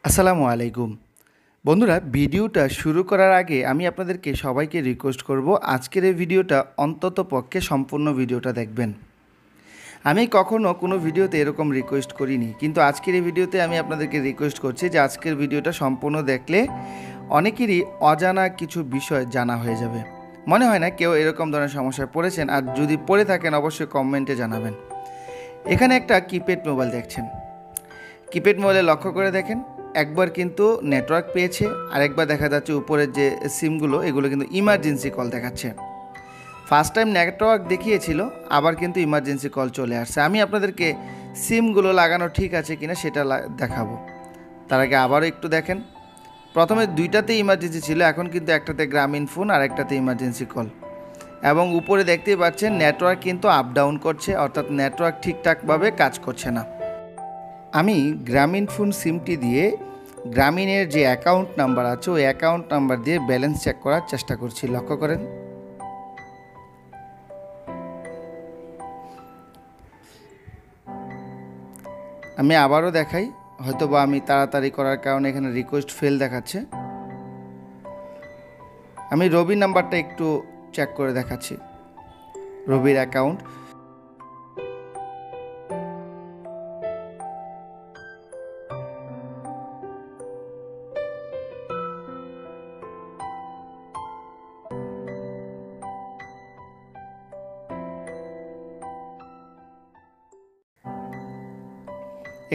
আসসালামু আলাইকুম বন্ধুরা, ভিডিওটা শুরু করার আগে আমি আপনাদেরকে সবাইকে রিকোয়েস্ট করব আজকের এই ভিডিওটা অন্তত পক্ষে সম্পূর্ণ ভিডিওটা দেখবেন। আমি কখনো কোনো ভিডিওতে এরকম রিকোয়েস্ট করিনি, কিন্তু আজকের এই ভিডিওতে আমি আপনাদেরকে রিকোয়েস্ট করছি যে আজকের ভিডিওটা সম্পূর্ণ দেখলে অনেকেরই অজানা কিছু বিষয় জানা হয়ে যাবে। মনে হয় না কেউ এরকম ধরনের সমস্যায় পড়েছেন, আর যদি পড়ে থাকেন অবশ্যই কমেন্টে জানাবেন। এখানে একটা কিপ্যাড মোবাইল দেখছেন। কিপ্যাড মোবাইলে লক্ষ্য করে দেখেন, একবার কিন্তু নেটওয়ার্ক পেয়েছে, আর একবার দেখা যাচ্ছে উপরের যে সিমগুলো এগুলো কিন্তু ইমার্জেন্সি কল দেখাচ্ছে। ফার্স্ট টাইম নেটওয়ার্ক দেখিয়েছিল, আবার কিন্তু ইমার্জেন্সি কল চলে আসছে। আমি আপনাদেরকে সিমগুলো লাগানো ঠিক আছে কিনা সেটা দেখাবো। তার আগে আবারও একটু দেখেন, প্রথমে দুইটাতেই ইমার্জেন্সি ছিল, এখন কিন্তু একটাতে গ্রামীণ ফোন আর একটাতে ইমার্জেন্সি কল। এবং উপরে দেখতেই পাচ্ছেন নেটওয়ার্ক কিন্তু আপ ডাউন করছে, অর্থাৎ নেটওয়ার্ক ঠিকঠাকভাবে কাজ করছে না। আমি গ্রামীণ ফোন সিমটি দিয়ে গ্রামীণের যে অ্যাকাউন্ট নাম্বার আছে ওই অ্যাকাউন্ট নাম্বার দিয়ে ব্যালেন্স চেক করার চেষ্টা করছি। লক্ষ্য করেন, আমি আবারও দেখাই, হয়তোবা আমি তাড়াতাড়ি করার কারণে এখানে রিকোয়েস্ট ফেল দেখাচ্ছে। আমি রবির নাম্বারটা একটু চেক করে দেখাচ্ছি, রবির অ্যাকাউন্ট।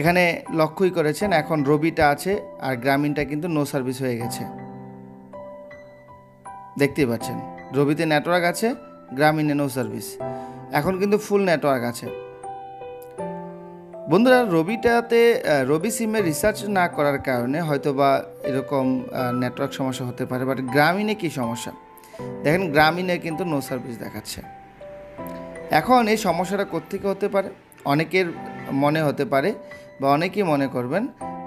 এখানে লক্ষ্যই করেছেন এখন রবিটা আছে আর গ্রামীণটা কিন্তু নো সার্ভিস হয়ে গেছে। দেখতেই পাচ্ছেন রবিতে নেটওয়ার্ক আছে, গ্রামীণে নো সার্ভিস। এখন কিন্তু ফুল নেটওয়ার্ক আছে। বন্ধুরা, রবি সিমে রিসার্চ না করার কারণে হয়তোবা এরকম নেটওয়ার্ক সমস্যা হতে পারে, বাট গ্রামীণে কি সমস্যা দেখেন, গ্রামীণে কিন্তু নো সার্ভিস দেখাচ্ছে। এখন এই সমস্যাটা কোত্থেকে হতে পারে? অনেকের মনে হতে পারে বা অনেকেই মনে করবেন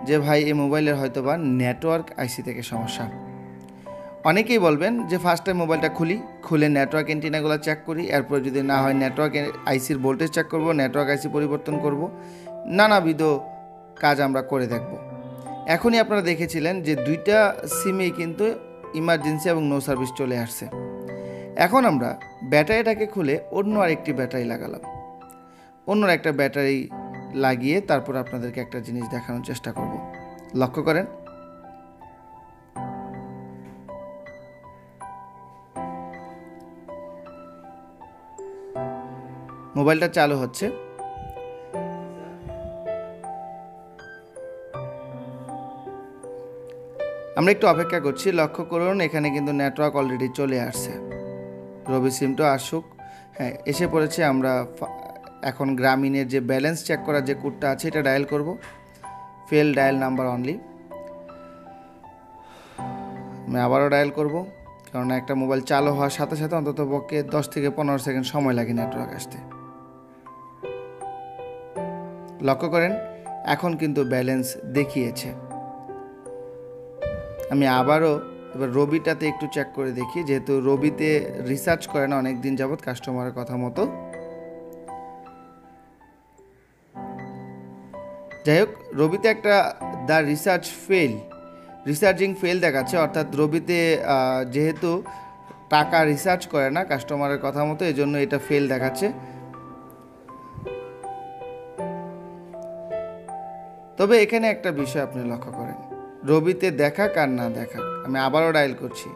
যে ভাই এই মোবাইলের হয়তোবা নেটওয়ার্ক আইসি থেকে সমস্যা। অনেকেই বলবেন যে ফার্স্ট টাইম মোবাইলটা খুলে নেটওয়ার্ক অ্যান্টিনাগুলো চেক করি, এরপর যদি না হয় নেটওয়ার্ক আইসির ভোল্টেজ চেক করব, নেটওয়ার্ক আইসি পরিবর্তন করব, নানাবিধ কাজ আমরা করে দেখব। এখনই আপনারা দেখেছিলেন যে দুইটা সিমেই কিন্তু ইমার্জেন্সি এবং নো সার্ভিস চলে আসছে। এখন আমরা ব্যাটারিটাকে খুলে অন্য আরেকটি ব্যাটারি লাগালাম, অন্য একটা ব্যাটারি লাগিয়ে তারপর আপনাদেরকে একটা জিনিস দেখানোর চেষ্টা করব। লক্ষ্য করেন, মোবাইলটা চালু হচ্ছে। আমরা একটু অপেক্ষা করছি। লক্ষ্য করুন এখানে কিন্তু নেটওয়ার্ক অলরেডি চলে আসছে। রবি সিমটা আসুক, হ্যাঁ এসে পড়েছে। আমরা এখন গ্রামীণের যে ব্যালেন্স চেক করার যে কোডটা আছে এটা ডায়াল করব, ফেল ডায়াল নাম্বার অনলি। আমি আবারও ডায়াল করব, কারণ একটা মোবাইল চালু হওয়ার সাথে সাথে অন্তত পক্ষে 10 থেকে 15 সেকেন্ড সময় লাগে নেটওয়ার্ক আসতে। লক্ষ্য করেন এখন কিন্তু ব্যালেন্স দেখিয়েছে। আমি আবারও এবার রবিটাতে একটু চেক করে দেখি, যেহেতু রবিতে রিসার্চ করে না অনেক দিন যাবৎ কাস্টমারের কথা মতো। যাই হোক, রবিতে একটা দ্য রিসার্চিং ফেল দেখাচ্ছে, অর্থাৎ রবিতে যেহেতু টাকা রিসার্চ করে না কাস্টমারের কথা মতো, এই জন্য এটা ফেল দেখাচ্ছে। তবে এখানে একটা বিষয় আপনি লক্ষ্য করেন, রবিতে দেখাক আর না দেখাক, আমি আবারও ডায়াল করছি।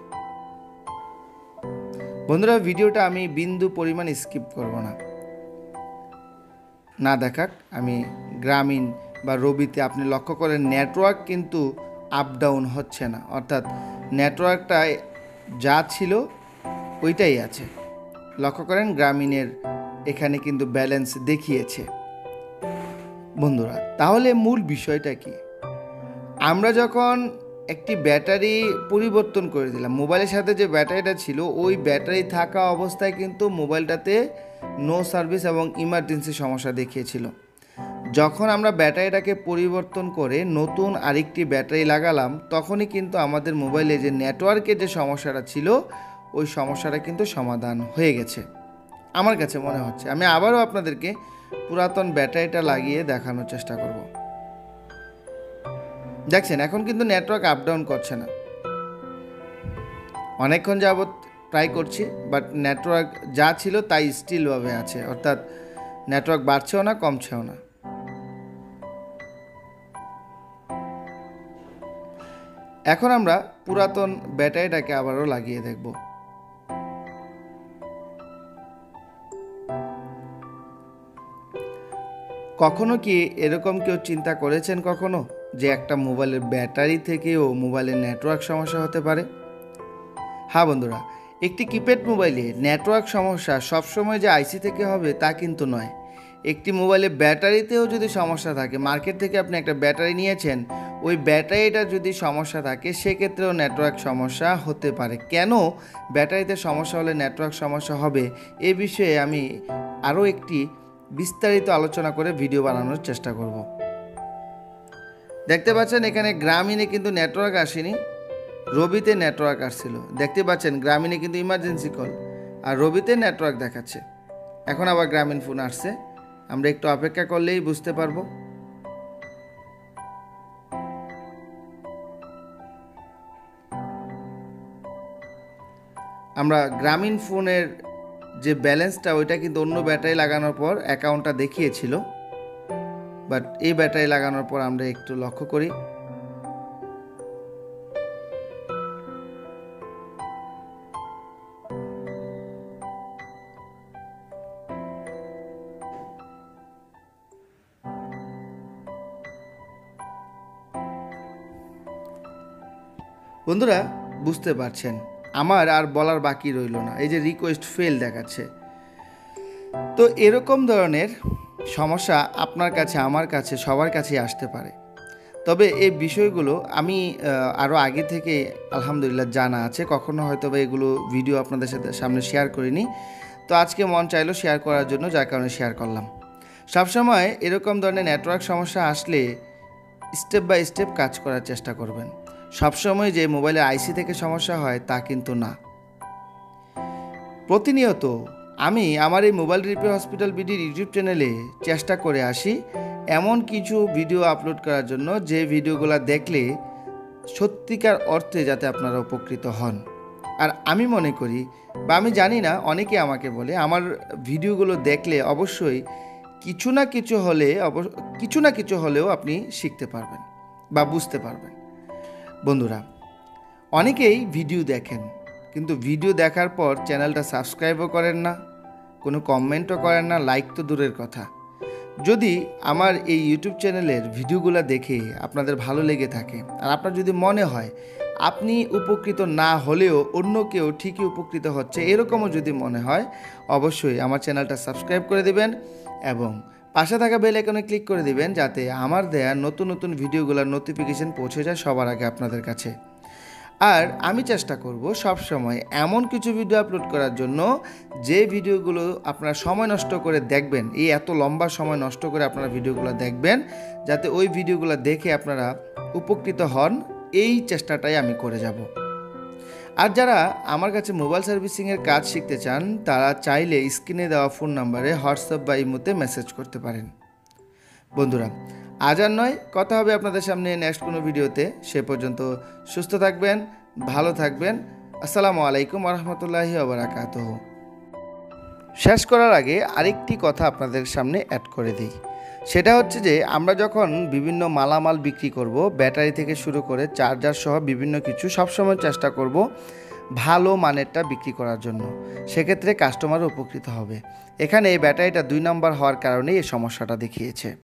বন্ধুরা, ভিডিওটা আমি বিন্দু পরিমাণ স্কিপ করব না দেখাক। আমি গ্রামীণ বা রবিতে আপনি লক্ষ্য করেন নেটওয়ার্ক কিন্তু আপ ডাউন হচ্ছে না, অর্থাৎ নেটওয়ার্কটা যা ছিল ওইটাই আছে। লক্ষ্য করেন গ্রামীণের এখানে কিন্তু ব্যালেন্স দেখিয়েছে। বন্ধুরা, তাহলে মূল বিষয়টা কি? আমরা যখন একটি ব্যাটারি পরিবর্তন করে দিলাম, মোবাইলের সাথে যে ব্যাটারিটা ছিল ওই ব্যাটারি থাকা অবস্থায় কিন্তু মোবাইলটাতে নো সার্ভিস এবং ইমার্জেন্সি সমস্যা দেখিয়েছিল। যখন আমরা ব্যাটারিটাকে পরিবর্তন করে নতুন আরেকটি ব্যাটারি লাগালাম, তখনই কিন্তু আমাদের মোবাইলে যে নেটওয়ার্কের যে সমস্যাটা ছিল ওই সমস্যাটা কিন্তু সমাধান হয়ে গেছে আমার কাছে মনে হচ্ছে। আমি আবারও আপনাদেরকে পুরাতন ব্যাটারিটা লাগিয়ে দেখানোর চেষ্টা করব। দেখছেন এখন কিন্তু নেটওয়ার্ক আপ ডাউন করছে না। অনেকক্ষণ যাবৎ ট্রাই করছি, বাট নেটওয়ার্ক যা ছিল তাই স্টিলভাবে আছে, অর্থাৎ নেটওয়ার্ক বাড়ছেও না কমছেও না। এখন আমরা পুরাতন ব্যাটারিটাকে আবারও লাগিয়ে দেখব। কখনো কি এরকম কেউ চিন্তা করেছেন কখনো যে একটা মোবাইলের ব্যাটারি থেকেও মোবাইলের নেটওয়ার্ক সমস্যা হতে পারে? হ্যাঁ বন্ধুরা, একটি কিপ্যাড মোবাইলে নেটওয়ার্ক সমস্যা সবসময় যে আইসি থেকে হবে তা কিন্তু নয়। একটি মোবাইলে ব্যাটারিতেও যদি সমস্যা থাকে, মার্কেট থেকে আপনি একটা ব্যাটারি নিয়েছেন, ওই ব্যাটারিটা যদি সমস্যা থাকে সেক্ষেত্রেও নেটওয়ার্ক সমস্যা হতে পারে। কেন ব্যাটারিতে সমস্যা হলে নেটওয়ার্ক সমস্যা হবে এ বিষয়ে আমি আরও একটি বিস্তারিত আলোচনা করে ভিডিও বানানোর চেষ্টা করব। দেখতে পাচ্ছেন এখানে গ্রামীণে কিন্তু নেটওয়ার্ক আসেনি, রবিতে নেটওয়ার্ক আসছিল। দেখতে পাচ্ছেন গ্রামীণে কিন্তু ইমার্জেন্সি কল, আর রবিতে নেটওয়ার্ক দেখাচ্ছে। এখন আবার গ্রামীণ ফোন আসছে, আমরা একটু অপেক্ষা করলেই বুঝতে পারবো। আমরা গ্রামীণ ফোনের যে ব্যালেন্সটা ওইটা কিন্তু অন্য ব্যাটারি লাগানোর পর অ্যাকাউন্টটা দেখিয়েছিল, বাট এই ব্যাটারি লাগানোর পর আমরা একটু লক্ষ্য করি। বন্ধুরা বুঝতে পারছেন, আমার আর বলার বাকি রইল না, এই যে রিকোয়েস্ট ফেল দেখাচ্ছে। তো এরকম ধরনের সমস্যা আপনার কাছে, আমার কাছে, সবার কাছেই আসতে পারে। তবে এই বিষয়গুলো আমি আরও আগে থেকে আলহামদুলিল্লাহ জানা আছে, কখনো হয়তো বা এগুলো ভিডিও আপনাদের সামনে শেয়ার করিনি। তো আজকে মন চাইলো শেয়ার করার জন্য, যার কারণে শেয়ার করলাম। সবসময় এরকম ধরনের নেটওয়ার্ক সমস্যা আসলে স্টেপ বাই স্টেপ কাজ করার চেষ্টা করবেন। সবসময় যে মোবাইলের আইসি থেকে সমস্যা হয় তা কিন্তু না। প্রতিনিয়ত আমি আমার এই মোবাইল রিপেয়ার হসপিটাল বিডির ইউটিউব চ্যানেলে চেষ্টা করে আসি এমন কিছু ভিডিও আপলোড করার জন্য, যে ভিডিওগুলো দেখলে সত্যিকার অর্থে যাতে আপনারা উপকৃত হন। আর আমি মনে করি, বা আমি জানি না, অনেকে আমাকে বলে আমার ভিডিওগুলো দেখলে অবশ্যই কিছু না কিছু হলেও আপনি শিখতে পারবেন বা বুঝতে পারবেন। বন্ধুরা, অনেকেই ভিডিও দেখেন, কিন্তু ভিডিও দেখার পর চ্যানেলটা সাবস্ক্রাইবও করেন না, কোনো কমেন্টও করেন না, লাইক তো দূরের কথা। যদি আমার এই ইউটিউব চ্যানেলের ভিডিওগুলো দেখে আপনাদের ভালো লেগে থাকে, আর আপনার যদি মনে হয় আপনি উপকৃত না হলেও অন্য কেউ ঠিকই উপকৃত হচ্ছে, এরকমও যদি মনে হয়, অবশ্যই আমার চ্যানেলটা সাবস্ক্রাইব করে দেবেন এবং পাশে থাকা বেল আইকনে ক্লিক করে দিবেন, যাতে আমার দেয়া নতুন নতুন ভিডিওগুলোর নোটিফিকেশন পৌঁছে যায় সবার আগে আপনাদের কাছে। আর আমি চেষ্টা করব সব সময় এমন কিছু ভিডিও আপলোড করার জন্য, যে ভিডিওগুলো আপনারা সময় নষ্ট করে দেখবেন, এই এত লম্বা সময় নষ্ট করে আপনারা ভিডিওগুলো দেখবেন, যাতে ওই ভিডিওগুলো দেখে আপনারা উপকৃত হন, এই চেষ্টাটাই আমি করে যাব। আর যারা আমার কাছে মোবাইল সার্ভিসিংয়ের কাজ শিখতে চান, তারা চাইলে স্ক্রিনে দেওয়া ফোন নাম্বারে হোয়াটসঅ্যাপ বা ইমোতে মেসেজ করতে পারেন। বন্ধুরা, আজ আর নয়, কথা হবে আপনাদের সামনে নেক্সট কোনো ভিডিওতে। সে পর্যন্ত সুস্থ থাকবেন, ভালো থাকবেন। আসসালামু আলাইকুম ওয়া রাহমাতুল্লাহি ওয়া বারাকাতুহু। শেষ করার আগে আরেকটি কথা আপনাদের সামনে অ্যাড করে দিই। সেটা হচ্ছে যে আমরা যখন বিভিন্ন মালামাল বিক্রি করব, ব্যাটারি থেকে শুরু করে চার্জার সহ বিভিন্ন কিছু, সবসময় চেষ্টা করব ভালো মানেরটা বিক্রি করার জন্য। সেক্ষেত্রে কাস্টমারও উপকৃত হবে। এখানে এই ব্যাটারিটা 2 নাম্বার হওয়ার কারণেই এই সমস্যাটা দেখিয়েছে।